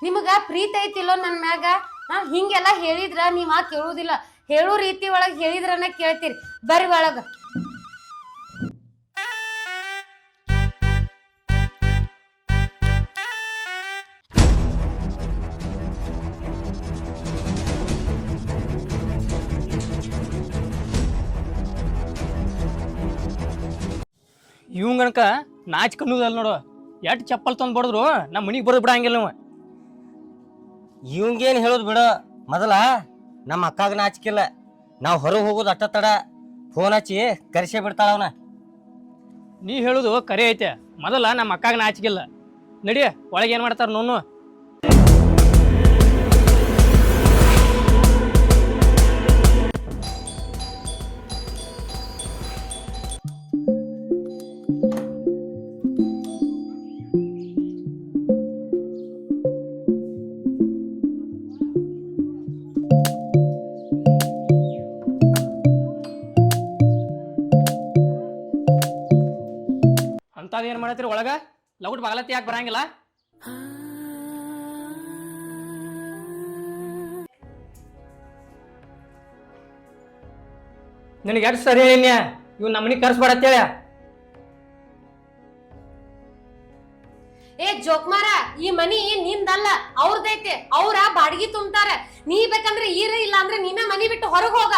ನಿಮಗ ಪ್ರೀತಿ ಐತಿಲ್ಲೋ ನನ್ನ ಮ್ಯಾಗ? ಹಿಂಗೆಲ್ಲ ಹೇಳಿದ್ರ ನೀವ್ ಕೇಳುದಿಲ್ಲ. ಹೇಳೋ ರೀತಿ ಒಳಗ್ ಹೇಳಿದ್ರನ ಕೇಳ್ತೀರಿ. ಬರ್ರಿ ಒಳಗ. ಇವಂಗನಕ ನಾಚ್ ಕಣ್ಣುದಲ್ಲ ನೋಡು. ಎಟ್ ಚಪ್ಪಲ್ ತಂದು ಬಡದ್ರು ನಮ್ಮ ಮನಿಗೆ ಬರೋದು ಬಿಡಂಗಿಲ್ಲ ನಾವು. ಇವಂಗೇನು ಹೇಳೋದು ಬಿಡು. ಮೊದಲ ನಮ್ಮ ಅಕ್ಕಾಗ ನಾಚಿಕಿಲ್ಲ. ನಾವು ಹೊರಗೆ ಹೋಗೋದು ಅಟ್ಟ ತಡ ಫೋನ್ ಹಚ್ಚಿ ಕರೆಸೇ ಬಿಡ್ತಾಳ ಅವನ. ನೀ ಹೇಳುದು ಕರೆ ಐತೆ. ಮೊದಲ ನಮ್ಮ ಅಕ್ಕಾಗ ನಾಚಿಕಿಲ್ಲ. ನಡಿ ಒಳಗೆ ಏನು ಮಾಡ್ತಾರ ನೋನು. ಅಂತದ್ ಏನ್ ಮಾಡತ್ತೀರಿ ಒಳಗ? ಲಗುಟ್ ಬಾಗಲತ್ತಿ ಯಾಕೆ ಬರಂಗಿಲ್ಲ? ನಿನಗೆ ಎಷ್ಟು ಸರಿ ಹೇಳಿನ್ಯ ಇವ್ ನಮ್ಮನಿ ಕರ್ಸ್ಬೇಡತ್ತೇಳ. ಏ ಜೋಕ್ಮಾರ, ಈ ಮನಿ ನಿಂದಲ್ಲ, ಅವ್ರದೈತೆ. ಅವ್ರ ಬಾಡಿಗೆ ತುಂಬ್ತಾರ. ನೀ ಬೇಕಂದ್ರೆ ಈರ, ಇಲ್ಲ ಅಂದ್ರೆ ನೀನ ಮನಿ ಬಿಟ್ಟು ಹೊರಗೆ ಹೋಗ.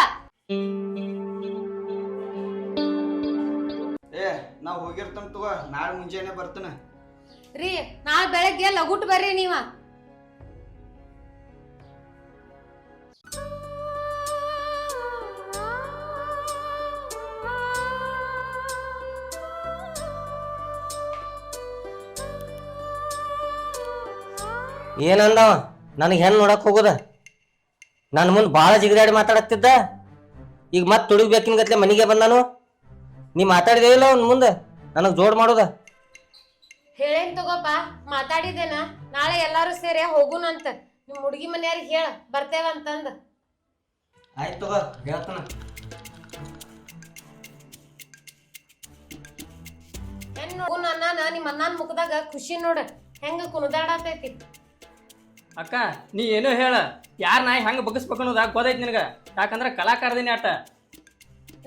ನಾವ್ ಹೋಗಿರ್ತಂತ ತಗೋ, ನಾಳೆ ಮುಂಜಾನೆ ಬರ್ತನ ರೀ. ನಾಳೆ ಬೆಳಗ್ಗೆ ಲಗುಟ್ ಬರ್ರಿ ನೀವ. ಏನಂದವ? ನನಗೆ ಹೆಣ್ಣು ನೋಡಕ್ ಹೋಗೋದ? ನನ್ನ ಮುಂದೆ ಭಾಳ ಜಿಗಿದಾಡಿ ಮಾತಾಡತ್ತಿದ್ದ. ಈಗ ಮತ್ತೆ ತುಡುಗ್ಬೇಕಿನ ಗತ್ಲೆ ಮನೆಗೆ ಬಂದಾನು. ನೀ ಮಾತಾಡಿದೇವಿಲ್ಲ ಅವ್ನ ಮುಂದೆ ನನಗೆ ಜೋಡ್ ಮಾಡೋದ? ಹೇಳೇನ್ ತಗೋಪ, ಮಾತಾಡಿದೇನ. ನಾಳೆ ಎಲ್ಲಾರು ಸೇರಿ ಹೋಗುನಂತ. ನಿಮ್ ಹುಡುಗಿ ಮನೆಯವ್ರಿಗೆ ಹೇಳ ಬರ್ತೇವಂತಂದ. ಆಯ್ತು ತಗೋ, ಹೇಳ್ತಾನ. ಹೆಣ್ ಹೋಗುನ ಅನ್ನಾನ ನಿಮ್ಮ ಅಣ್ಣನ ಮುಖದಾಗ ಖುಷಿ ನೋಡ ಹೆಂಗ ಕುಣದಾಡತೈತಿ. ಅಕ್ಕ ನೀ ಏನೋ ಹೇಳ, ಯಾರ ನಾಯಿ ಹೆಂಗ ಬಗ್ಗಿಸ್ಬೇಕು ಅನ್ನೋದಾಗ ಗೊತ್ತೈತಿ ನಿನಗ. ಯಾಕಂದ್ರ ಕಲಾಕಾರದಿನಿ ಆಟ.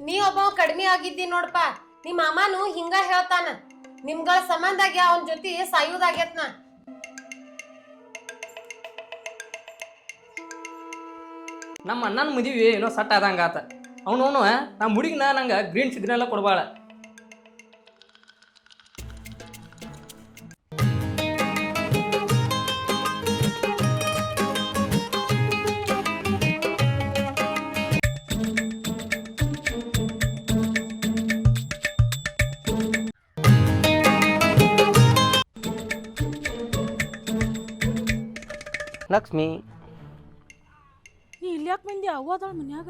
ನೀ ಒಬ್ಬ ಕಡಿಮೆ ಆಗಿದ್ದಿ ನೋಡಪ್ಪ. ನಿಮ್ಮ ಮಾಮನು ಹಿಂಗ ಹೇಳ್ತಾನ. ನಿಮ್ಗಳ ಸಂಬಂಧಾಗ ಅವನ ಜೊತೆ ಸಾಯುದಾಗೇತ್ನ. ನಮ್ಮ ಅಣ್ಣನ ಮದುವೆ ಏನೋ ಸಟ್ ಆದಂಗ ಆತ. ಅವನು ನಮ್ಮ ಹುಡುಗಿನ ನಂಗೆ ಗ್ರೀನ್ ಸಿಗ್ನಲ್ ಕೊಡ್ಬಾಳ. ಲಕ್ಷ್ಮಿ, ನೀ ಇಲ್ಲಿ ಯಾಕೆ ಬಂದಿ? ಅವ್ವ ಅದಾಳ ಮನ್ಯಾಗ.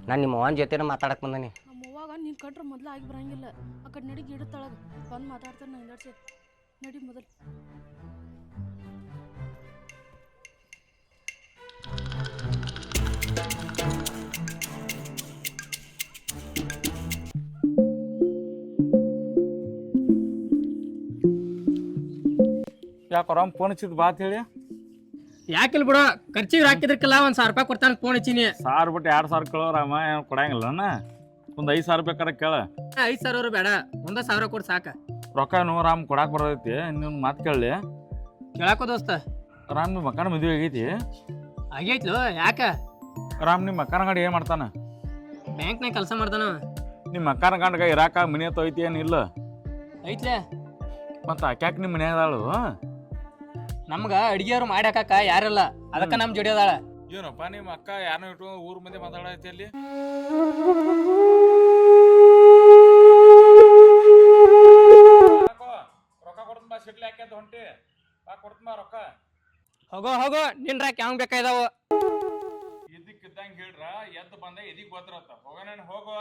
ನಾನು ನಿಮ್ಮ ಅವನ ಜೊತೆನ ಮಾತಾಡಕ್ ಬಂದನಿ. ನಮ್ಮ ಅವ್ವಾಗ ನೀನು ಕಂಡ್ರೆ ಮೊದಲು ಆಗಿ ಬರಂಗಿಲ್ಲ. ಆ ಕಡೆ ನಡಿ ಗಿಡತೊಳಗೆ ಬಂದು ಮಾತಾಡ್ತಾರೆ. ನಾ ಹಿಂದಾಡ್ಸಿ ನಡಿ ಮೊದಲು. ಯಾಕೆ ಫೋನ್ ಹಚ್ಚಿದ್ ಬಾತ್ ಹೇಳಿ? ಯಾಕಿಲ್ ಬಿಡು, ಖರ್ಚಿಗೆ ಹಾಕಿದ್ರಕ್ಕೆಲ್ಲ 1,000 ರೂಪಾಯಿ ಕೊಡ್ತಾನೆ ಫೋನ್ ಹಚ್ಚಿನಿ. 1000 ಬಿಟ್ಟು 2,000 ಕೇಳೋರಾಮ ಏನು ಕೊಡಂಗಿಲ್ಲ. ಒಂದು 5,000 ಬೇಕಾರೆ ಕೇಳ. 5,000 ಬೇಡ, 1,000 ಕೊಡ್ ಸಾಕ. ರೊಕ್ಕ ರಾಮ್ ಕೊಡಾಕ್ ಬರ್ತೈತಿ. ನಿನ್ನ ಮಾತು ಕೇಳಲಿ. ಕೇಳಾಕೋ ದೋಸ್ತ. ರಾಮ್ ನಿಮ್ಮ ಮಕ್ಕನ ಮದುವೆ ಆಗೈತಿ? ಆಗೈತ್ಲು. ಯಾಕ? ರಾಮ್ ನಿಮ್ಮ ಮಕ್ಕನ ಗಂಡ ಏನು ಮಾಡ್ತಾನ? ಬ್ಯಾಂಕ್ನಾಗ ಕೆಲಸ ಮಾಡ್ತಾನ. ನಿಮ್ಮ ಮಕ್ಕನ ಗಂಡಗ ಇರಾಕ ಮನೆ ತೊಯ್ತಿ ಏನಿಲ್ಲ? ಐತ್ಲೆ. ಮತ್ತು ಆಕ್ಯಾಕೆ ನಿಮ್ಮ ಮನ್ಯಾಗದಾಳು? ನಮ್ಗ ಅಡಿಗೆಯವ್ರು ಮಾಡ್ಯಾಕ ಯಾರಿಲ್ಲ, ಅದಕ್ಕ ನಮ್ ಜೋಡಿ ಅದಾಳ. ಏನಪ್ಪ ನಿಮ್ಮ ಅಕ್ಕ ಯಾರನ್ನೋ ಇಟ್ಟು ಊರ್ ಮಂದಿ ಮಾತಾಡೈತಿ ಅಲ್ಲಿ? ರೊಕ್ಕ ಕೊಡ್ತ ಬಾ, ಸಿಟ್ಲಿ ಹಾಕ್ಯಂತ ಹೊಂಟಿ ಬಾ, ಕೊಡ್ತ ಬಾ ರೊಕ್ಕ. ಹೋಗೋ ನಿನ್ರಾಕ್ ಯಾವ ಬೇಕಾಯ್ದಾವ. ಇದ್ದಕ್ಕಿದ್ದಂಗೆ ಹೇಳ್ರ, ಎದ್ದು ಬಂದ ಎದಿಗ್ ಗೊತ್ತಿರತ್ತ. ಹೋಗೋಣ, ಹೋಗೋ.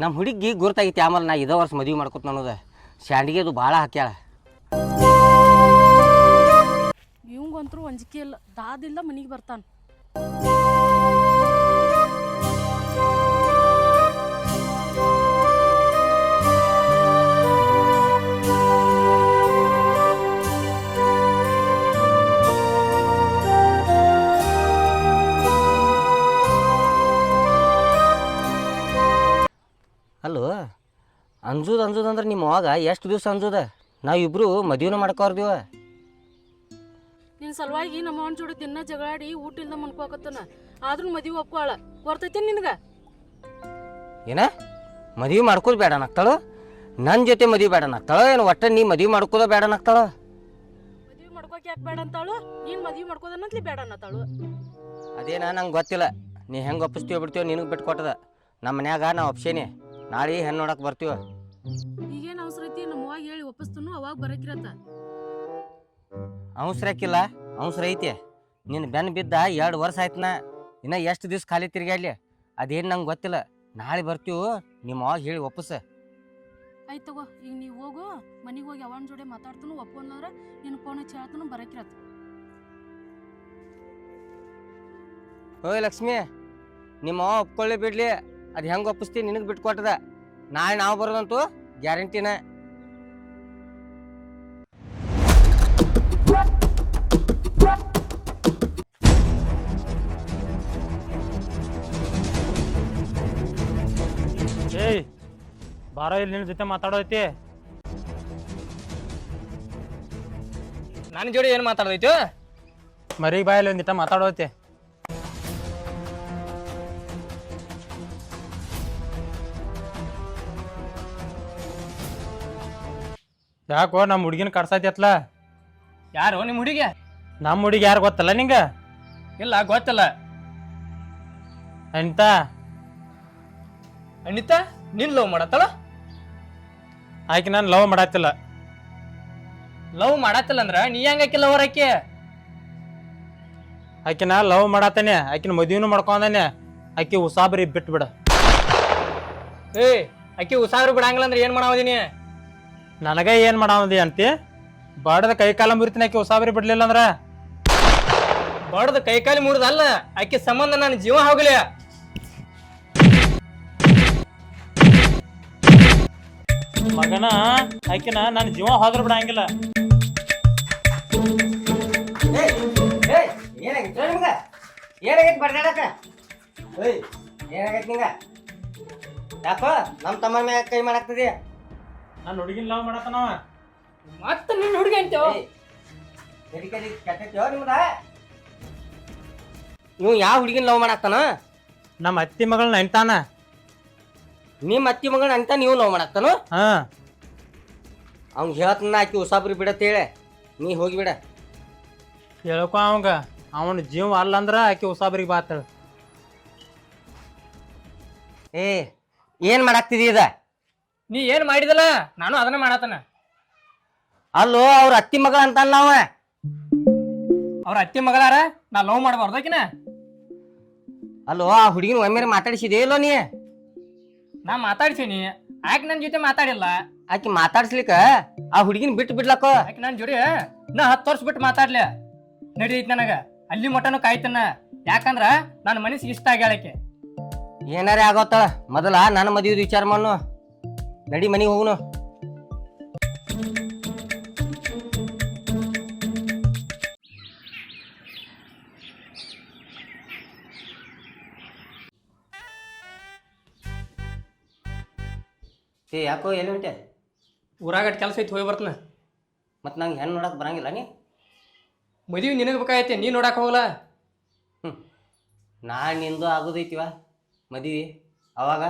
ನಮ್ಮ ಹುಡುಗಿ ಗುರ್ತಾಗೈತಿ. ಆಮೇಲೆ ನಾ ಇದೇ ವರ್ಷ ಮದುವೆ ಮಾಡ್ಕೊತ ಅನ್ನೋದು. ಸ್ಯಾಂಡಿಗೆ ಅದು ಭಾಳ ಹಾಕ್ಯಾಳ. ಇವಂಗ ಅಂತೂ ಅಂಜಿಕೆ ಇಲ್ಲ, ದಾದಿಲ್ಲ ಮನಿಗೆ ಬರ್ತಾನ. ಅಲ್ಲೋ ಅಂಜುದಂದ್ರೆ ನಿಮ್ಮ ಅವಾಗ ಎಷ್ಟು ದಿವಸ ಅಂಜುದ? ನಾವಿಬ್ರು ಮದುವೆನ ಮಾಡ್ಕೋರ್ದೀವ. ನಿನ್ ಸಲುವಾಗಿ ನಮ್ಮ ಅವನ ಜೋಡಿ ದಿನ ಜಗಳಾಡಿ ಊಟ ಇಲ್ದ ಮನ್ಕೋಕತ್ತನ, ಆದ್ರೂ ಮದುವೆ ಒಪ್ಕೊಳ ಬರ್ತೈತಿ ನಿನಗ? ಏನ ಮದುವೆ ಮಾಡ್ಕೋದು ಬೇಡ ನಾಗ್ತಾಳು? ನನ್ನ ಜೊತೆ ಮದುವೆ ಬೇಡ ನಾಗ್ತಾಳು ಏನು? ಒಟ್ಟ ನೀ ಮದುವೆ ಮಾಡ್ಕೋದ ಬೇಡ ನಾಗ್ತಾಳು? ಮದುವೆ ಮಾಡ್ಕೋಕೆ ಯಾಕೆ ಬೇಡ ಅಂತಾಳು? ನೀನ್ ಮದುವೆ ಮಾಡ್ಕೋದನ್ನತ್ಲಿ ಬೇಡ ಅನ್ನತಾಳು. ಅದೇನಾ ನಂಗೆ ಗೊತ್ತಿಲ್ಲ. ನೀ ಹೆಂಗೆ ಒಪ್ಪಿಸ್ತೀವ ಬಿಡ್ತೀವ ನಿನಗೆ ಬಿಟ್ಟು ಕೊಟ್ಟದ. ನಮ್ಮ ಮನ್ಯಾಗ ನಾ ಒಪ್ಸೇನಿ, ನಾಳೆ ಹೆಣ್ಣು ನೋಡಕ್ಕೆ ಬರ್ತೀವ. ಈಗೇನು ಅವಸರ ಐತಿ? ನಮ್ಮ ಅವಾಗ ಹೇಳಿ ಒಪ್ಪಿಸ್ತನು, ಅವಾಗ ಬರಕಿರತ್ತ. ಅವಸರಕ್ಕಿಲ್ಲ, ಅವಸರ ಐತಿ. ನಿನ್ನ ಬೆನ್ನು ಬಿದ್ದ 2 ವರ್ಷ ಆಯ್ತನ. ಇನ್ನು ಎಷ್ಟು ದಿವ್ಸ ಖಾಲಿ ತಿರ್ಗಾಡ್ಲಿ ಅದೇನು ನಂಗೆ ಗೊತ್ತಿಲ್ಲ. ನಾಳೆ ಬರ್ತೀವಿ, ನಿಮ್ಮ ಅವಾಗ ಹೇಳಿ ಒಪ್ಪಿಸ. ಆಯ್ತು ತಗೋ, ಈಗ ನೀವು ಹೋಗು, ಮನೆಗೆ ಹೋಗಿ ಅವನ ಜೋಡಿ ಮಾತಾಡ್ತಾನು, ಒಪ್ಕೊಂಡ್ರ ನಿನ್ ಫೋನ್ ಹಚ್ಚಿ ಹೇಳ್ತಾನು, ಬರಕಿರತ್ತ. ಓಯ್ ಲಕ್ಷ್ಮಿ, ನಿಮ್ಮ ಅವ ಒಪ್ಕೊಳ್ಳಿ ಬಿಡ್ಲಿ, ಅದು ಹೆಂಗೆ ಒಪ್ಪಿಸ್ತೀವಿ ನಿನಗೆ ಬಿಟ್ಟು ಕೊಟ್ಟದ. ನಾಳೆ ನಾವು ಬರೋದಂತೂ ಗ್ಯಾರಂಟಿನ. ಏಯ್ ಬಾರೋ, ಇಲ್ಲಿ ನಿನ್ನ ಜೊತೆ ಮಾತಾಡೋದೈತಿ. ನನ್ನ ಜೋಡಿ ಏನು ಮಾತಾಡೋದೈತು? ಮರಿಗೆ ಬಾಯಲ್ಲಿ ಒಂದಿಟ ಮಾತಾಡೋದೈತಿ. ಯಾಕೋ ನಮ್ಮ ಹುಡುಗಿನ ಕಡ್ಸೈತಿ ಅತ್ಲ? ಯಾರು ನಿಮ್ಮ ಹುಡುಗಿ? ನಮ್ಮ ಹುಡುಗಿ ಯಾರು ಗೊತ್ತಲ್ಲ ನಿಂಗ? ಇಲ್ಲ, ಗೊತ್ತಲ್ಲ. ಅಂತ ಅನಿತಾ ನೀನ್ ಲವ್ ಮಾಡತ್ತಲ್ಲ? ಆಕೆ ನಾನು ಲವ್ ಮಾಡತ್ತಿಲ್ಲ. ಲವ್ ಮಾಡತ್ತಿಲ್ಲ ಅಂದ್ರ ನೀ ಹೆಂಗಾಕಿ ಲವರ್ ಆಕಿ? ಆಕಿನ ಲವ್ ಮಾಡತ್ತಾನೆ, ಆಕಿನ ಮದುವೆನೂ ಮಾಡ್ಕೊಂಡಾನೆ. ಆಕಿ ಉಸಾಬರಿ ಬಿಟ್ಟು ಬಿಡ. ಏ ಆಕಿ ಉಸಾಬ್ರಿ ಬಿಡಂಗಿಲ್ಲ ಅಂದ್ರೆ ಏನ್ ಮಾಡಾವದೀನಿ? ನನಗ ಏನ್ ಮಾಡಾವದಿ ಅಂತಿ? ಬಾಡದ ಕೈ ಕಾಲ ಮುರಿತೀನಿ ಆಕಿ ಉಸಾಬರಿ ಬಿಡ್ಲಿಲ್ಲ ಅಂದ್ರ. ಬಡದ ಕೈಕಾಲಿ ಮುರಿದಲ್ಲ, ಆಕಿ ಸಂಬಂಧ ನನ್ನ ಜೀವ ಹೋಗ್ಲಿ. ಮಗನ ಆಕಿನ ನನ್ನ ಜೀವ ಹೋದ್ರ ಬಿಡಂಗಿಲ್ಲ. ಏನಾಗೈತಿ ಬಡ್ದಾಡಕ? ಏಯ್ ಏನಾಗೈತಿ ನಿಂಗ? ಯಾಕೋ ನಮ್ಮ ತಮ್ಮ ಮ್ಯಾಗ ಕೈ ಮಾಡಾಕ್ತದಿ? ನಾನು ಹುಡುಗಿನ ಲವ್ ಮಾಡತ್ತನವ. ಮತ್ತ ನಿನ್ನ ಹುಡುಗಿ ಅಂತೇವ? ಕೆಟ್ಟೈತೋ ನಿಮ್ದ? ಇವ್ ಯಾವ ಹುಡುಗಿನ ಲವ್ ಮಾಡಾಕ್ತಾನ? ನಮ್ಮ ಅತ್ತಿ ಮಗಳನ್ನ ಎಂತಾನ. ನಿಮ್ಮ ಅತ್ತಿ ಮಗನ ಅಂತ ನೀವು ಲವ್ ಮಾಡಾಕ್ತಾನು? ಹಾ, ಅವ್ನ್ ಹೇಳ್ತಾನ ಆಕಿ ಉಸಾಬ್ರಿ ಬಿಡತ್ತೇಳೆ, ನೀ ಹೋಗಿಬಿಡ. ಹೇಳ್ಕೊ ಅವಂಗ, ಅವನ ಜೀವ ಅಲ್ಲ ಅಂದ್ರ ಆಕಿ ಉಸಾಬರಿಗೆ ಬಾತಳ. ಏ ಏನ್ ಮಾಡಾಕ್ತಿದಿ ಇದ? ನೀ ಏನ್ ಮಾಡಿದಲ್ಲ ನಾನು ಅದನ್ನ ಮಾಡತನ. ಅಲ್ಲೋ ಅವ್ರ ಅತ್ತಿ ಮಗಳ ಅಂತಲ್ಲ ಅವ. ಅವ್ರ ಅತ್ತಿ ಮಗಳಾರ ನಾ ಲವ್ ಮಾಡಬಾರ್ದಕಿನ? ಅಲ್ಲೋ ಆ ಹುಡುಗಿನ ಒಮ್ಮೆ ಮಾತಾಡಿಸಿದೇ ಇಲ್ಲೋ ನೀ? ನಾ ಮಾತಾಡ್ಸೀನಿ, ಆಕೆ ನನ್ನ ಜೊತೆ ಮಾತಾಡಿಲ್ಲ. ಆಕಿ ಮಾತಾಡ್ಸ್ಲಿಕ್ಕ ಆ ಹುಡುಗಿನ ಬಿಟ್ಟು ಬಿಡ್ಲಕ್ಕ? ಆಕೆ ನನ್ನ ಜೋಡಿ ನಾ 10 ವರ್ಷ ಬಿಟ್ಟು ಮಾತಾಡ್ಲಿ ನಡೀತೈತಿ ನನಗ. ಅಲ್ಲಿ ಮಟನು ಕಾಯ್ತನ, ಯಾಕಂದ್ರ ನನ್ನ ಮನಸ್ಸಿಗೆ ಇಷ್ಟ ಆಗ್ಯಾಳಕ್ಕೆ. ಏನಾರೇ ಆಗೋತ್ತ, ಮೊದಲ ನನ್ನ ಮದುವೆ ವಿಚಾರ ಮಾಡು. ನಡಿ ಮನಿಗೆ ಹೋಗುನು. ಏ ಯಾಕೋ ಎಲ್ಲಿ ಹೊಂಟೆ? ಊರಾಗಟ್ ಕೆಲಸ ಐತಿ, ಹೋಗಿ ಬರ್ತನ. ಮತ್ತು ನಂಗೆ ಹೆಣ್ಣು ನೋಡಕ್ಕೆ ಬರಂಗಿಲ್ಲ ನೀ? ಮದುವೆ ನಿನಗೆ ಬೇಕಾಗೈತಿ, ನೀ ನೋಡಕ್ ಹೋಗಲ್ಲ. ನಾಳೆ ನಿಂದು ಆಗೋದೈತಿವ ಮದುವೆ, ಅವಾಗ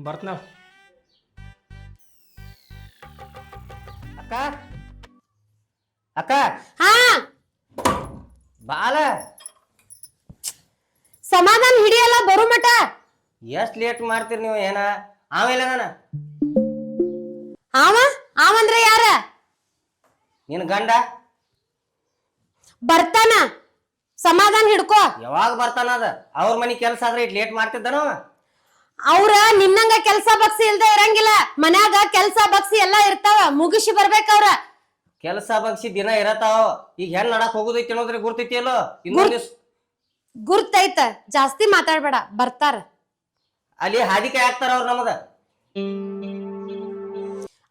ಬರ್ತನ. ಅಕ್ಕ ಅಕ್ಕ ಹಾ ಬಾಲ, ಸಮಾಧಾನ ಹಿಡಿಯಲ್ಲ ಬರು ಮಟ. ಎಷ್ಟು ಲೇಟ್ ಮಾಡ್ತೀರಿ ನೀವು? ಏನ ಆಮೇಲೆ ನಾನು ಆವಂದ್ರೆ ಯಾರ? ನಿನ್ನ ಗಂಡ ಬರ್ತಾನ, ಸಮಾಧಾನ ಹಿಡ್ಕೋ. ಯಾವಾಗ ಬರ್ತಾನ? ಅದ ಅವ್ರ ಮನಿ ಕೆಲಸ ಆದ್ರೆ ಇಟ್ ಲೇಟ್ ಮಾಡ್ತಿದ್ದಾನ. ಅವ್ರ ನಿನ್ನಂಗ ಕೆಲ್ಸ ಬಗ್ಸಿ ಇಲ್ದ ಇರಂಗಿಲ್ಲ, ಮನ್ಯಾಗ ಕೆಲ್ಸ ಬಗ್ಸಿ ಎಲ್ಲಾ ಇರ್ತಾವ, ಮುಗಿಸಿ ಬರ್ಬೇಕವ್ರ. ಕೆಲಸ ಬಗ್ಸಿ ದಿನ ಇರತಾವ. ಈಗ ಹೆಣ್ ನಡಕ್ ಹೋಗುದೈತಿ ಅನ್ನೋದ್ರಿ ಗುರ್ತೈತಿ ಅಲ್ಲೋ. ಇನ್ನೊಂದ್ ದಿವ್ಸ ಗುರ್ತೈತ, ಜಾಸ್ತಿ ಮಾತಾಡ್ಬೇಡ, ಬರ್ತಾರ. ಅಲ್ಲಿ ಹಾದಿಕೆ ಹಾಕ್ತಾರ ಅವ್ರು ನಮಗ.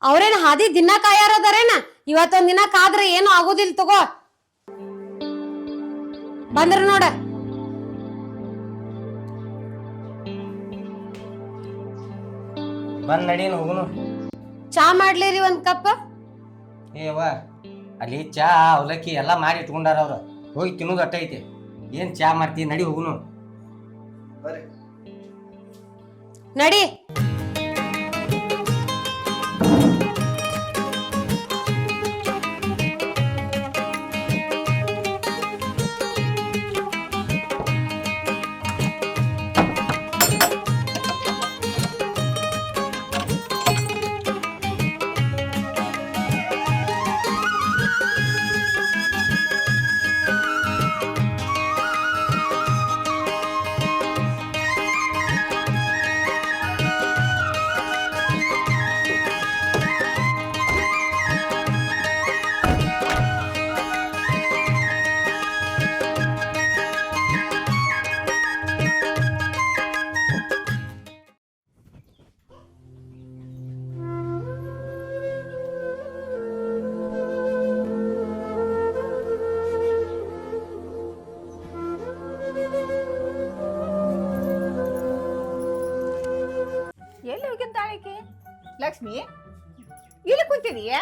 ಅವ್ರೇನ್ ಹಾದಿ ದಿನ ಕಾಯಾರದಾರೇನ? ಇವತ್ತೊಂದ್ ದಿನ ಕಾದ್ರ ಏನು ಆಗೋದಿಲ್ಲ ತಗೋ. ಬಂದ್ರ ನೋಡ. ಬಂದ್ ನಡೀನ್ ಹೋಗುನು. ಚಾ ಮಾಡ್ಲಿರಿ ಒಂದ್ ಕಪ್? ಏವ ಅಲ್ಲಿ ಚಾ ಅವಲಕ್ಕಿ ಎಲ್ಲಾ ಮಾಡಿ ಇಟ್ಕೊಂಡಾರ ಅವ್ರ. ಹೋಗಿ ತಿನ್ನೋದು ಅಟ್ಟ ಐತಿ. ಏನ್ ಚಾ ಮಾಡ್ತಿ, ನಡಿ ಹೋಗುನು. ಬರ್ರಿ. ನಡಿ. ಎಲ್ಲಿ ಹೋಗಿದ್ದಾಳಿಕೆ? ಲಕ್ಷ್ಮಿ ಇಲ್ಲಿ ಕುಂತಿದೀಯ?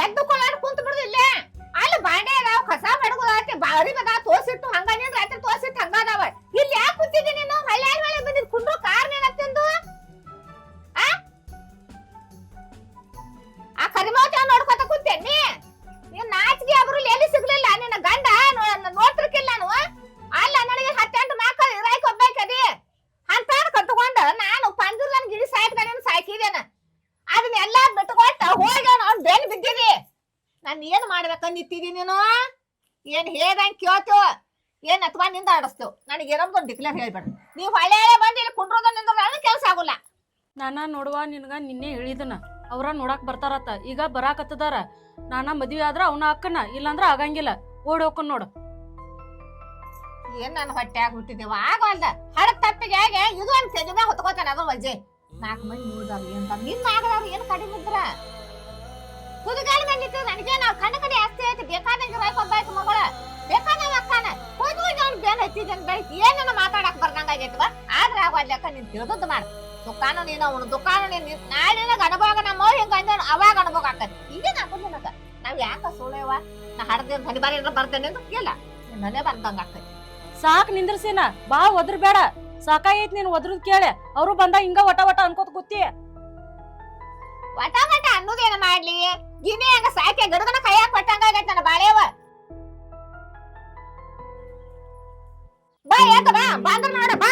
ಎದ್ದು ಕೊಳ್ಳಾಡ ಕುಂತ ಬಿಡುದು ಇಲ್ಲೇ. ಅಲ್ಲಿ ಬಾಂಡೆ ಅದಾವ, ಕಸ ಬಡಗುದಾತಿ, ಬಾರಿ ಬದ ತೋಸಿಟ್ಟು ಹಂಗ ನೀನ್ ರಾತ್ರಿ ತೋಸಿಟ್ಟು ಹಂಗ ಅದಾವ. ಇಲ್ಲಿ ಯಾಕೆ ಕುಂತಿದ್ದಿ ನೀನು? ಹಳ್ಳ್ಯಾರ ಮೇಲೆ ಬಂದಿದ್ ಕುಂಡ್ರು ಕಾರ್ ಏನತ್ತಂದು ಆ ಕರಿಮೌತ ನೋಡ್ಕೊತ ಕುಂತೇನಿ. ನೀನ್ ನಾಚಿಗೆ ಒಬ್ರು ಎಲ್ಲಿ ಸಿಗ್ಲಿಲ್ಲ. ನಿನ್ನ ಗಂಡ ನೋಡ್ತಿರ್ಕಿಲ್ಲ ನಾನು. ಅಲ್ಲ ನನಗೆ 10 ಮಕ್ಕಳು ಇರಾಯ್ಕ ಒಬ್ಬಾಕದಿ ಅಂತ ಕಟ್ಕೊಂಡ ನಾನು ಪಂಜುರ್ದನ್ ಗಿಡಿ ಸಾಯ್ತಾನೆ ಸಾಯ್ಕಿದೇನ. ಅದನ್ನೆಲ್ಲ ಬಿಟ್ಕೊಟ್ಟ ಹೋಗಿ ಅವ್ನು ಬೆನ್ ಬಿದ್ದಿದಿ. ನಾನು ಏನ್ ಮಾಡ್ಬೇಕ ನಿಂತಿದಿ ನೀನು? ಏನ್ ಹೇಳ್ದಂಗ್ ಕೇಳ್ತೇವ, ಏನ್ ಅಥವಾ ನಿಂದ ಆಡಿಸ್ತೇವ್. ನನಗೆ ಏನೊಂದು ಡಿಕ್ಲೇರ್ ಹೇಳ್ಬೇಡ. ನೀವ್ ಹೊಳೆ ಬಂದು ಇಲ್ಲಿ ಕುಂಡ್ರೋದ ನಿಂದ ಕೆಲ್ಸ ಆಗುಲ್ಲ. ನಾನ ನೋಡುವ ನಿನ್ಗ ನಿನ್ನೆ ಹೇಳಿದನ ಅವ್ರ ನೋಡಾಕ್ ಬರ್ತಾರತ್ತ. ಈಗ ಬರಾಕತ್ತದಾರ. ನಾನ ಮದ್ವಿ ಆದ್ರ ಅವನ ಅಕ್ಕನ, ಇಲ್ಲಾಂದ್ರ ಆಗಂಗಿಲ್ಲ. ಓಡಿ ಹೋಗ್ಕೊಂಡ್ ನೋಡು. ಏನ್ ನಾನು ಹೊಟ್ಟೆ ಆಗ್ಬಿಟ್ಟಿದ್ದೇವ ಆಗಲ್ದ. ಹಡಕ್ ತಪ್ಪಿಗೆ ಹೇಗೆ ಇದು ಒಂದ್ ತೆಗೆದ ಹೊತ್ಕೋತಾನೆ. ಅದು ವಜ್ಜೆ 4 ಮಂದಿ ನೋಡಿದವ್ರು ಏನ್ ನಿನ್ನ ಆಗದವ್ರು ಏನ್ ಕಡಿಮೆ ಇದ್ರ ಕುದುಗಾಲ ಬಂದಿತ್ತು. ನನಗೆ ನಾವು ಕಣ್ಣ ಕಡೆ ಆಸ್ತಿ ಐತಿ. ಬೇಕಾದಂಗೆ ರಾಯ್ಕೊಬ್ಬಾಯ್ತು ಮಗಳ, ಬೇಕಾದವ ಅಕ್ಕನ ಹೋಗಿ ಅವ್ನು ಬೇನ್ ಹಚ್ಚಿದ್ದೇನೆ ಬೆಳಿಗ್ಗೆ ಏನನ್ನ ಮಾತಾಡಕ್ ಬರ್ದಂಗ ಆಗೈತವ. ಆದ್ರ ಆಗಲ್ಲೆಕ್ಕ ನೀನ್ ತಿಳಿದದ್ದು ಮಾಡ. ದುಕಾನು ನೀನು ಅವನು ದುಕಾನು ನೀನು ನಾಳಿನ ಅನುಭವ ನಮ್ಮ ಹಿಂಗ ಅಂದ ಅವಾಗ ಅನುಭವ ಆಕತಿ. ಈಗ ನಾಕುದಿನಕ ನಾವ್ ಯಾಕ ಸುಳ್ಳೆವ? ನಾ ಹಡ್ದೇನ್ ಹನಿ ಬಾರಿ ಬರ್ತೇನೆ ಅಂತ ಇಲ್ಲ, ನನ್ನೇ ಬರ್ದಂಗ ಆಕತಿ. ಸಾಕ್ ನಿಂದ್ರಸೇನ, ಬಾ ಒದ್ರ ಬೇಡ. ಸಾಕಾಗೈತ್ ನೀನ್ ಒದ್ರದ್ ಕೇಳೆ. ಅವ್ರು ಬಂದ ಹಿಂಗ ವಟ ವಟ ಅನ್ಕೋತ ಕೂತಿ. ವಟ ವಟ ಅನ್ನೋದೇನ ಮಾಡ್ಲಿ? ಗಿನಿ ಹಂಗ ಸಾಕೆ ಗಡಗನ ಕೈಯಾಗ ಕೊಟ್ಟಂಗ ಆಗೈತೆ ನನ್ನ ಬಾಳೆವ. ಬಾ ಯಾಕ ಬಾ ಬಂದ್ರ ನೋಡ ಬಾ.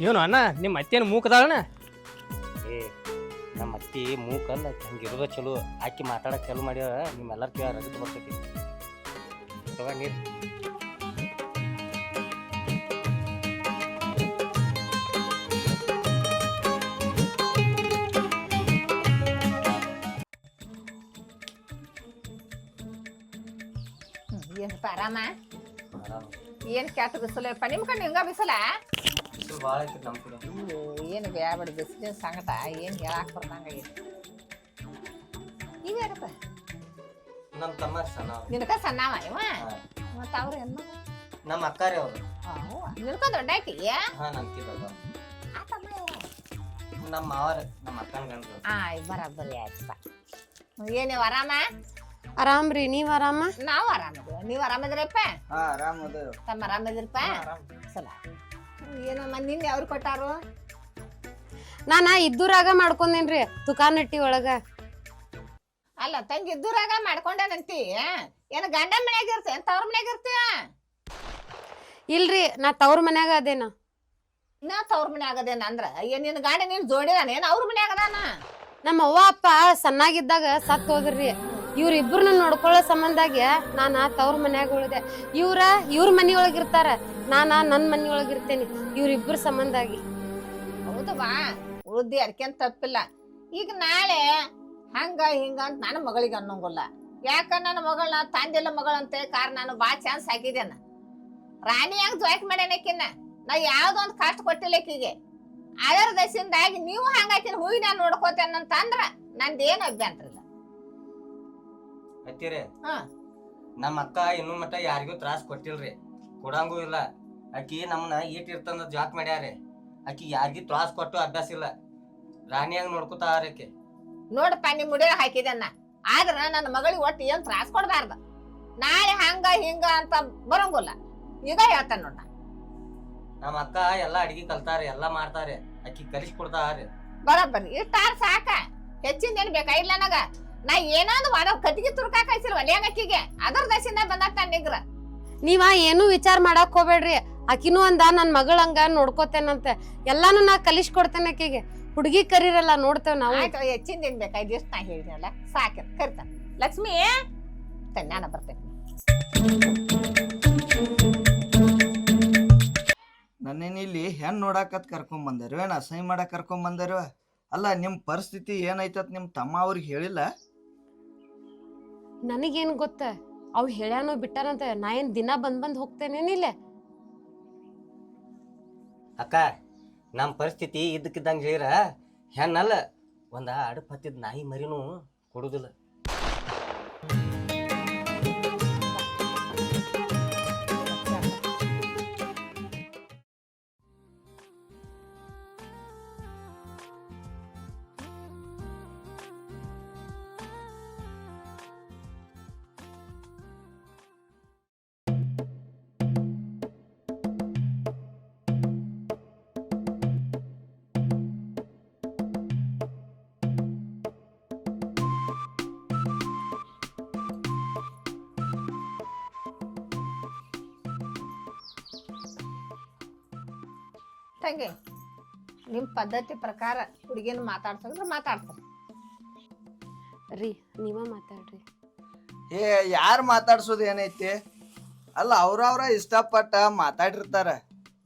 ಏನು ಅಣ್ಣ, ನಿಮ್ಮ ಅತ್ತೇನು ಮೂಕದಾಳಣ್ಣ? ಏ ನಮ್ಮ ಅತ್ತಿ ಮೂಕಲ್ಲ, ಹಂಗಿರೋದ ಚಲೋ. ಆಕಿ ಮಾತಾಡಕ್ ಚಾಲು ಮಾಡ್ಯಾವ, ನಿಮ್ಮೆಲ್ಲರ ಕೇಳ ರಗತ್ ಬರ್ತೈತಿ. ತಗೋ ನೀರ್. ಏನಪ್ಪ ಆರಾಮ? ಏನ್ ಕೆಟ್ಟ ಬಿಸಿಲಪ್ಪ ನಿಮ್ ಕಣ್ಣು ಹಿಂಗ ಬಿಸಿಲ? ಭಾಳ ಐತಿ ನಮ್ಮ ಕಡೆ. ಏನು ಬ್ಯಾಬಡಿ ಬಿಸಿಲಿನ ಸಂಗಟ ಏನ್ ಹೇಳಾಕ್ ಬರ್ದಂಗ ಐತಿ. ಇವ್ಯಾರಪ್ಪ? ನಮ್ಮ ತಮ್ಮ ಸಣ್ಣ. ನಿನಕ ಸಣ್ಣವ ಇವ? ಮತ್ತ ಅವ್ರ ಹೆಣ್ಣು ನಮ್ಮ ಅಕ್ಕಾರಿ ಅವ್ರು. ನಿನಕ ದೊಡ್ಡ ಐತಿ? ಹಾ ನಮ್ಕಿದಲ್ಲ. ಆ ತಮ್ಮ ನಮ್ಮ ಮಾವರ, ನಮ್ಮ ಅಕ್ಕನ ಗಂಡ್ರು. ಬರಾಬರಿ ಆಯ್ತಪ್ಪ. ಏನೇವ್ ಆರಾಮ? ಆರಾಮ್ರಿ, ನೀವ್ ಆರಾಮ? ನಾವು ಆರಾಮದೇವ. ನೀವ್ ಆರಾಮದಿರಪ್ಪ? ಹಾ ಆರಾಮ್ ಅದೇವ್. ತಮ್ಮ ಆರಾಮದಿರಪ್ಪ? ಸಲ ಏನಮ್ಮ ನಿನ್ನೆ ಅವ್ರು ಕೊಟ್ಟಾರು? ನಾನ ಇದ್ದೂರಾಗ ಮಾಡ್ಕೊಂಡೇನ್ರಿ ತುಕಾನಟ್ಟಿ ಒಳಗ. ಅಲ್ಲ ತಂಗಿ ಇದ್ದೂರಾಗ ಮಾಡ್ಕೊಂಡೇನಂತಿ ಏನ್ ಗಂಡ ಮನ್ಯಾಗ ಇರ್ತೇನ್ ತವ್ರ ಮನ್ಯಾಗ ಇರ್ತೀಯ? ಇಲ್ರಿ ನಾ ತವ್ರ ಮನ್ಯಾಗ ಅದೇನ. ನಾ ತವ್ರ ಮನ್ಯಾಗ ಅದೇನ ಅಂದ್ರ ಏನ್ ನಿನ್ ಗಂಡ ನೀನ್ ಜೋಡಿದಾನ ಏನ್ ಅವ್ರ ಮನ್ಯಾಗ ಅದಾನ? ನಮ್ಮ ಅವ್ವ ಅಪ್ಪ ಸಣ್ಣಾಗಿದ್ದಾಗ ಸತ್ ಹೋದ್ರಿ. ಇವ್ರಿಬ್ರನ್ನ ನೋಡ್ಕೊಳ್ಳೋ ಸಂಬಂಧಾಗ ನಾನ ತವ್ರ ಮನ್ಯಾಗ ಉಳಿದೆ. ಇವ್ರ ಮನಿ ಒಳಗ ಇರ್ತಾರ, ನಾನ ನನ್ ಮನಿ ಒಳಗ ಇರ್ತೇನಿ ಇವ್ರಿಬ್ರ ಸಂಬಂಧಾಗಿ. ಹೌದವಾ ಉಳ್ದಿ ಅದಕ್ಕೇನ್ ತಪ್ಪಿಲ್ಲ. ಈಗ ನಾಳೆ ಹಂಗ ಹಿಂಗ ಅಂತ ನನ್ನ ಮಗಳಿಗೆ ಅನ್ನೋಂಗಿಲ್ಲ. ಯಾಕ ನನ್ನ ಮಗಳನ್ನ ತಂದಿಲ್ಲ ಮಗಳಂತೆ ಕಾರ್ ನಾನು ಬಾಳ ಚಾನ್ಸ್ ಹಾಕಿದೇನ. ರಾಣಿಯಾಗ ಜಾಯ್ಕ್ ಮಾಡ್ಯಾನಕಿನ್ನ ನಾ ಯಾವ್ದೊಂದ್ ಕಷ್ಟ ಕೊಟ್ಟಿಲ್ಲಕಿಗೆ. ಅದರ ದಶಿಂದಾಗಿ ನೀವು ಹಂಗಾಕಿನ ಹೂವಿ ನಾನು ನೋಡ್ಕೋತೇನಂತ ಅಂದ್ರ ನಂದೇನ್ ಅಭ್ಯಂತರ ಇಲ್ಲ. ಅತ್ತಿರೇ ಹಾ. ನಮ್ಮ ಅಕ್ಕ ಇನ್ನೂ ಮಟ್ಟ ಯಾರಿಗೂ ತ್ರಾಸ ಕೊಟ್ಟಿಲ್ರಿ, ಕೊಡಂಗೂ ಇಲ್ಲ. ಆಕಿ ನಮ್ಮನ್ನ ಈಟ್ ಇರ್ತಂದ ಜಾಕ್ ಮಾಡ್ಯಾರೆ. ಆಕಿ ಯಾರಿಗೂ ತ್ರಾಸ ಕೊಟ್ಟು ಅಭ್ಯಾಸ ಇಲ್ಲ, ರಾಣಿಯಾಗ ನೋಡ್ಕೊತಾರಕ್ಕೆ. ನೋಡಪ್ಪ ನಿಮ್ ಮುಡಿಯ ಹಾಕಿದನ್ನ ಆದ್ರ ನನ್ನ ಮಗಳಿಗೆ ಒಟ್ಟು ಏನ್ ತ್ರಾಸ ಕೊಡ್ಬಾರ್ದ. ನಾಳೆ ಹಂಗ ಹಿಂಗ ಅಂತ ಬರಂಗಿಲ್ಲ. ಈಗ ಹೇಳ್ತಾನ ನೋಡ, ನಮ್ಮ ಅಕ್ಕ ಎಲ್ಲಾ ಅಡಿಗೆ ಕಲ್ತಾರೆ, ಎಲ್ಲಾ ಮಾಡ್ತಾರೆ, ಆಕಿ ಕಲಿಸಿ ಕೊಡ್ತಾರ. ಬರಬ್ಬರಿ ಇಷ್ಟಾರ ಸಾಕ, ಹೆಚ್ಚಿಂದ ಏನ್ ಬೇಕಾ ಇಲ್ಲ ನನಗ. ನಾ ಏನಾದ್ರು ಮಾಡೋ ಕಟ್ಟಿಗೆ ತುರ್ಕಾಕ ಹಚ್ಚಿರ ಒಲೆಯಂಗಕ್ಕಿಗೆ ಅದರ ದಶಿಂದ ಬಂದಾಕ ನಿಗ್ರ. ನೀವ ಏನು ವಿಚಾರ ಮಾಡಾಕ್ ಹೋಗ್ಬೇಡ್ರಿ. ಆಕಿನೂ ಅಂದ ನನ್ ಮಗಳಂಗ ನೋಡ್ಕೋತೇನಂತ, ಎಲ್ಲಾನು ನಾ ಕಲಿಸ್ ಕೊಡ್ತೇನೆ ಆಕಿಗೆ. ಹುಡುಗಿ ಕರೀರಲ್ಲ ನೋಡ್ತೇವ್ ನಾವು. ಆಯ್ತು ಹೆಚ್ಚಿಂದ ಏನ್ ಬೇಕಾ ಇದಿಷ್ಟು ನಾ ಹೇಳಿದ್ನಲ್ಲ ಸಾಕ ಕರಿತಾನ. ಲಕ್ಷ್ಮಿ ನಾನು ಬರ್ತೇನೆ. ನನ್ನೇನು ಇಲ್ಲಿ ಹೆಣ್ಣು ನೋಡಾಕತ್ ಕರ್ಕೊಂಬಂದರು ಏನು ಅಸಹ್ಯ ಮಾಡಕ್ಕೆ ಕರ್ಕೊಂಬಂದರು? ಅಲ್ಲ ನಿಮ್ಮ ಪರಿಸ್ಥಿತಿ ಏನೈತತ್ ನಿಮ್ಮ ತಮ್ಮ ಅವ್ರಿಗೆ ಹೇಳಿಲ್ಲ? ನನಗೇನ್ ಗೊತ್ತ, ಅವ್ ಹೇಳ್ಯಾನೋ ಬಿಟ್ಟಾನಂತ. ನಾ ಏನ್ ದಿನ ಬಂದ್ ಹೋಗ್ತೇನೇನಿಲ್ಲ. ಅಕ್ಕ ನಮ್ಮ ಪರಿಸ್ಥಿತಿ ಇದ್ದಕ್ಕಿದ್ದಂಗೆ ಹೇಳಿರ ಹೆಣ್ಣಲ್ಲ, ಒಂದ ಅಡಪ್ ಹತ್ತಿದ ನಾಯಿ ಮರಿನೂ ಕೊಡುದಿಲ್ಲ. ತಂಗಿ ನಿಮ್ ಪದ್ಧತಿ ಪ್ರಕಾರ ಹುಡುಗಿನ ಮಾತಾಡ್ಸಂದ್ರ ಮಾತಾಡ್ತಾರ ರೀ. ನೀವ ಮಾತಾಡ್ರಿ. ಏ ಯಾರು ಮಾತಾಡ್ಸೋದು ಏನೈತಿ? ಅಲ್ಲ ಅವ್ರವ್ರ ಇಷ್ಟಪಟ್ಟ ಮಾತಾಡಿರ್ತಾರ.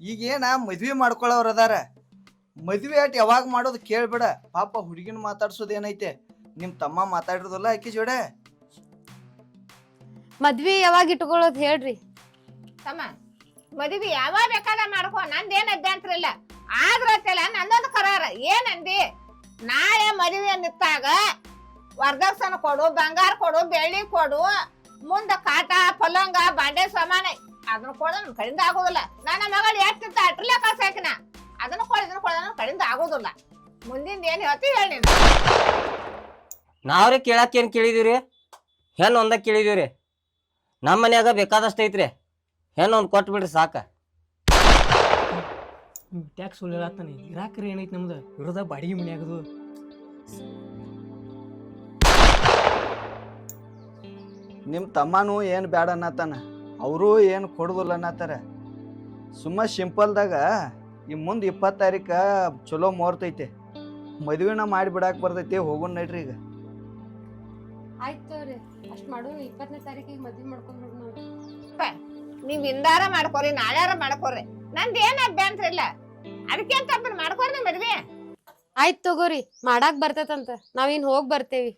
ಈಗೇನ ಮದ್ವೆ ಮಾಡ್ಕೊಳ್ಳೋರು ಅದಾರ, ಮದ್ವೆ ಆಟ ಯಾವಾಗ ಮಾಡೋದು ಕೇಳ್ಬೇಡ. ಪಾಪ ಹುಡುಗಿನ ಮಾತಾಡ್ಸೋದು ಏನೈತೆ? ನಿಮ್ಮ ತಮ್ಮ ಮಾತಾಡಿರೋದಲ್ಲ ಆಕಿ ಜೋಡೆ? ಮದ್ವಿ ಯಾವಾಗ ಇಟ್ಕೊಳ್ಳೋದ್ ಹೇಳ್ರಿ. ತಮ್ಮ ಮದ್ವಿ ಯಾವಾಗ ಬೇಕಾದ ಮಾಡ್ಕೊ, ನಂದೇನ್ ಅಭ್ಯಂತರ ಇಲ್ಲ. ಆದ್ರಲ್ಲ ನಂದೊಂದು ಕರಾರ ಏನಂದಿ, ನಾಳೆ ಮದುವೆ ನಿತ್ತಾಗ ವರದಕ್ಷಿಣೆ ಕೊಡು, ಬಂಗಾರ ಕೊಡು, ಬೆಳ್ಳಿ ಕೊಡು, ಮುಂದ ಕಾಟ ಪಲಂಗ ಬಾಂಡೆ ಸಾಮಾನ ಅದನ್ನ ಕೊಡ ನನ್ ಕಡೆಯಿಂದ ಆಗೋದಿಲ್ಲ. ನನ್ನ ಮಗಳು ಎಷ್ಟಿಂತ ಅಟ್ರಲೆ ಕಳ್ಸಾಕಿನ ಅದನ್ನ ಕೊಡ ನನ್ ಕಡೆಯಿಂದ ಆಗೋದಿಲ್ಲ. ಮುಂದಿಂದ ಏನ್ ಹೇಳ್ತಿ ಹೇಳಿ. ನಾವ್ರಿ ಕೇಳಾಕ ಏನ್ ಕೇಳಿದೀವ್ರಿ? ಹೆಣ್ಣು ಒಂದ ಕೇಳಿದೀವ್ರಿ. ನಮ್ಮ ಮನ್ಯಾಗ ಬೇಕಾದಷ್ಟು ಐತ್ರಿ, ಹೆಣ್ಣು ಒಂದ್ ಕೊಟ್ಟು ಬಿಡ್ರಿ ಸಾಕ. ಟ್ಯಾಕ್ಸ್ ಸುಳ್ಳಾತಾನೆ. ಇರಾಕ್ರಿ ಏನೈತಿ ನಮ್ದು ಇರೋದ ಬಾಡಿಗೆ ಮನೆ ಆಗದು. ನಿಮ್ಮ ತಮ್ಮನೂ ಏನು ಬ್ಯಾಡ ಅನ್ನತಾನ, ಅವರು ಏನು ಕೊಡುದಿಲ್ಲ ಅನ್ನತ್ತಾರ. ಸುಮ್ಮ ಸಿಂಪಲ್ದಾಗ ಈ ಮುಂದೆ 20 ತಾರೀಕ ಚಲೋ ಮುಹೂರ್ತ ಐತೆ, ಮದುವೆನ ಮಾಡಿ ಬಿಡಾಕ್ ಬರ್ತೈತಿ. ಹೋಗೋಣ ನಡ್ರಿ ಈಗ. ಆಯ್ತು ರೀ, ಅಷ್ಟ್ ಮಾಡೋಣ. 20ನೇ ತಾರೀಕಿಗೆ ಮದ್ವಿ ಮಾಡ್ಕೊಂಡ್ಬಿಡ್ ನಾವು. ನೀವ್ ಇಂದಾರ ಮಾಡ್ಕೋರಿ, ನಾಳ್ಯಾರ ಮಾಡ್ಕೋರಿ, ನಂದೇನ್ ಅಭ್ಯಂತರ ಇಲ್ಲ. ಅದಕ್ಕೇನ್ ತಪ್ಪ ಮಾಡ್ಕೋರಿ ಮದ್ವೆ. ಆಯ್ತು ತಗೋರಿ, ಮಾಡಾಕ್ ಬರ್ತೈತಂತ ನಾವಿನ್ ಹೋಗ್ ಬರ್ತೇವಿ.